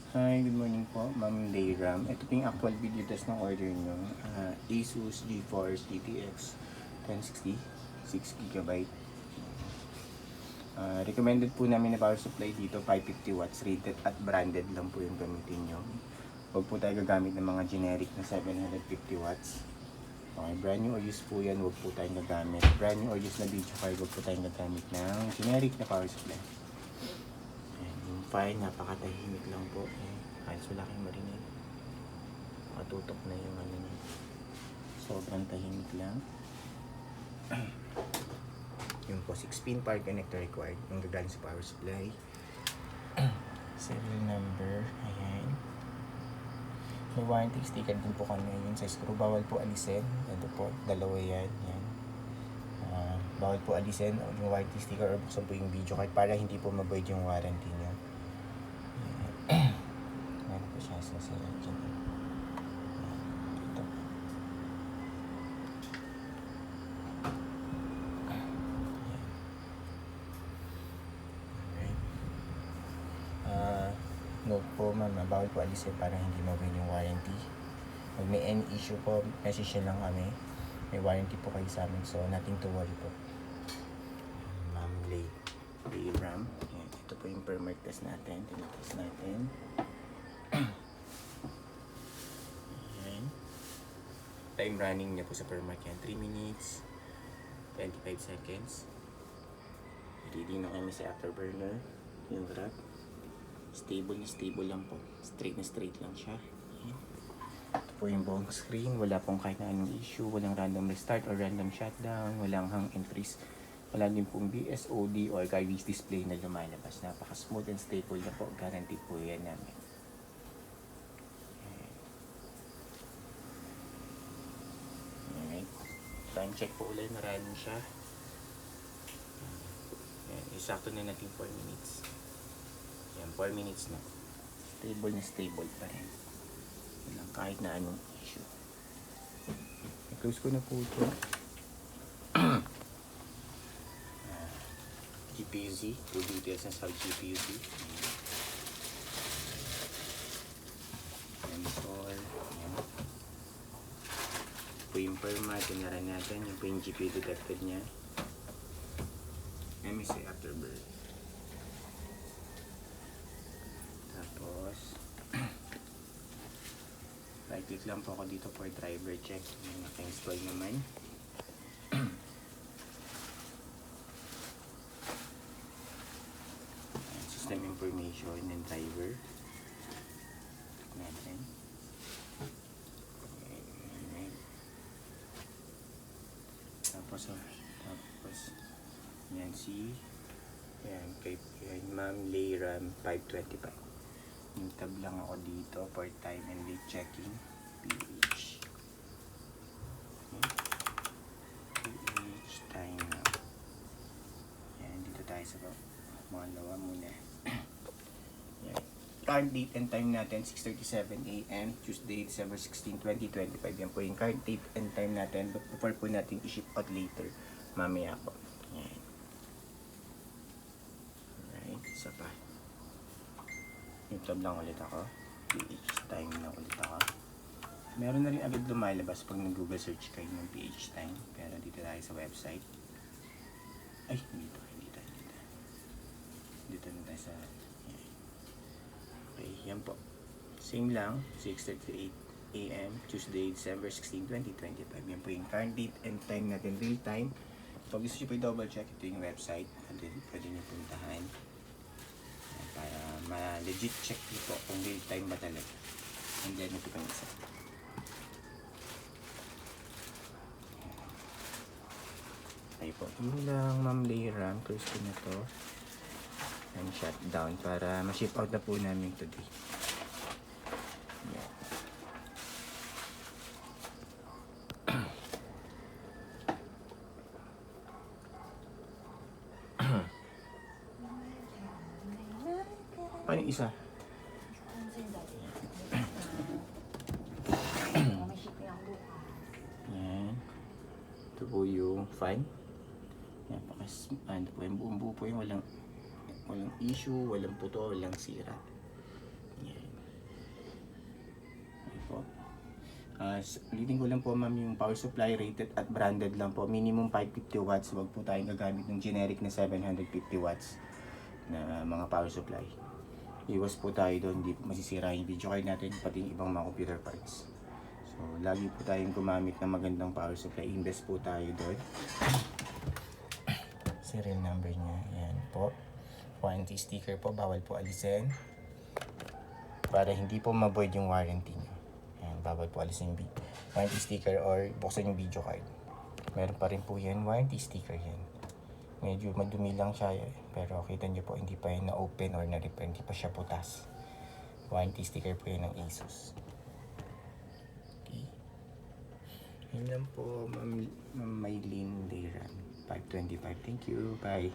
Hi, good morning po, Ma'am Layram. Ito po yung actual video test ng order nyo. Asus GeForce GTX 1060, 6GB. Recommended po namin na power supply dito, 550 watts, rated at branded lang po yung gamitin nyo. Huwag po tayo gagamit ng mga generic na 750 watts. Okay, brand new or used po yan, huwag po tayong gagamit. Brand new or used na video card, huwag po tayong gagamit ng generic na power supply. Yung file, napakatahimik lang po. Halos wala kayong marinig. Matutok na yung ano niya. Sobrang tahimik lang. Yung po, 6-pin power connector required. Yung gagaling sa power supply. Serial number. Ayan. May warranty sticker din po kami. Yun sa screw. Bawal po alisin. Ito po, dalawa yan. Yan. Bawal po alisin yung warranty sticker or buksan po yung video card para hindi po ma-void yung warranty niya. Ano po siya sa sarap dyan. Ito. Note po ma'am, bawal po alisin para hindi ma-win yung warranty. Pag may any issue po, message nyo lang kami. May warranty po kayo sa amin, so nothing to worry po. Ma'am Layram. Ito po yung per mark test natin. Tinatest natin. Ayan. Time running niya po sa per mark yan, 3 minutes 25 seconds. Reading na kami sa afterburner. Yung rack. Stable na stable lang po. Straight na straight lang siya. Ayan. Ito po yung buong screen. Wala pong kahit na anong issue. Walang random restart or random shutdown. Walang hang and freeze. Wala din pong BSOD or garbage display na lumalabas. Napaka-smooth and stable na po. Guaranteed po yan namin. Alright. Time check po ulit. Maraming siya. Ayan. Isakto na natin 4 minutes. Yan, 4 minutes na. Stable pa rin. Walang kahit na anong issue. I-close ko na po ito. GPU-Z. 2 details na sa GPU-Z. Sensor. Yan. Ito po yung perma. Tinaran natin. Yan po yung GPU detected niya. MSI Afterburn. Tapos right click lang po ako dito for driver check. Naka-install naman. System information and driver natin. Tapos yan si kay Ma'am Layram 525. Yung tab lang ako dito for time and date checking. PH. PH time now. Yan, dito tayo sa mga lawa muna. Yan. Current date and time natin, 6:37 AM, Tuesday, December 16, 2025. Yan po yung current date and time natin. But before po natin i-ship out later, mamaya po. Yan. Alright, isa pa. Yung tab lang ulit ako. PH time na ulit ako. Meron na rin agad lumalabas pag nag-Google search kayo ng PH time. Pero dito tayo sa website. Ay, dito. Dito na tayo sa... Okay, yan po. Same lang. 6:38 AM, Tuesday, December 16, 2025. Yan po yung current date and time natin, real time. Pag gusto nyo po i-double check, ito yung website. Pwede nyo puntahan. Para ma-legit check nyo po kung real time ba talaga. And then ito pang isa. Ay po, yun lang Ma'am Layram. Close ko na to. And shutdown para ma-ship out na po namin today. Yeah. Paano yung isa? Yan. Ito po yung fan. Yan, ano po yung buong buo po yung walang issue, walang puto, walang sira. Yan. Ulitin ko lang po ma'am, yung power supply rated at branded lang po. Minimum 550 watts. Huwag po tayong gagamit ng generic na 750 watts na mga power supply. Iwas po tayo doon, hindi po masisira yung video card natin, pati yung ibang mga computer parts. So, lagi po tayong gumamit ng magandang power supply. Invest po tayo doon. Serial number niya, yan po. Warranty sticker po, bawal po alisin. Para hindi po ma-void yung warranty niyo. Yan, bawal po alisin yung warranty sticker or buksan yung video card. Meron pa rin po yan, warranty sticker yan. Medyo madumi lang siya pero kita niyo po hindi pa yan na-open or na-repair, hindi pa siya putas. Warranty sticker po yan ng Asus. Okay. Yun lang po, Ma'am Maylene Leiran, 525. Thank you, bye.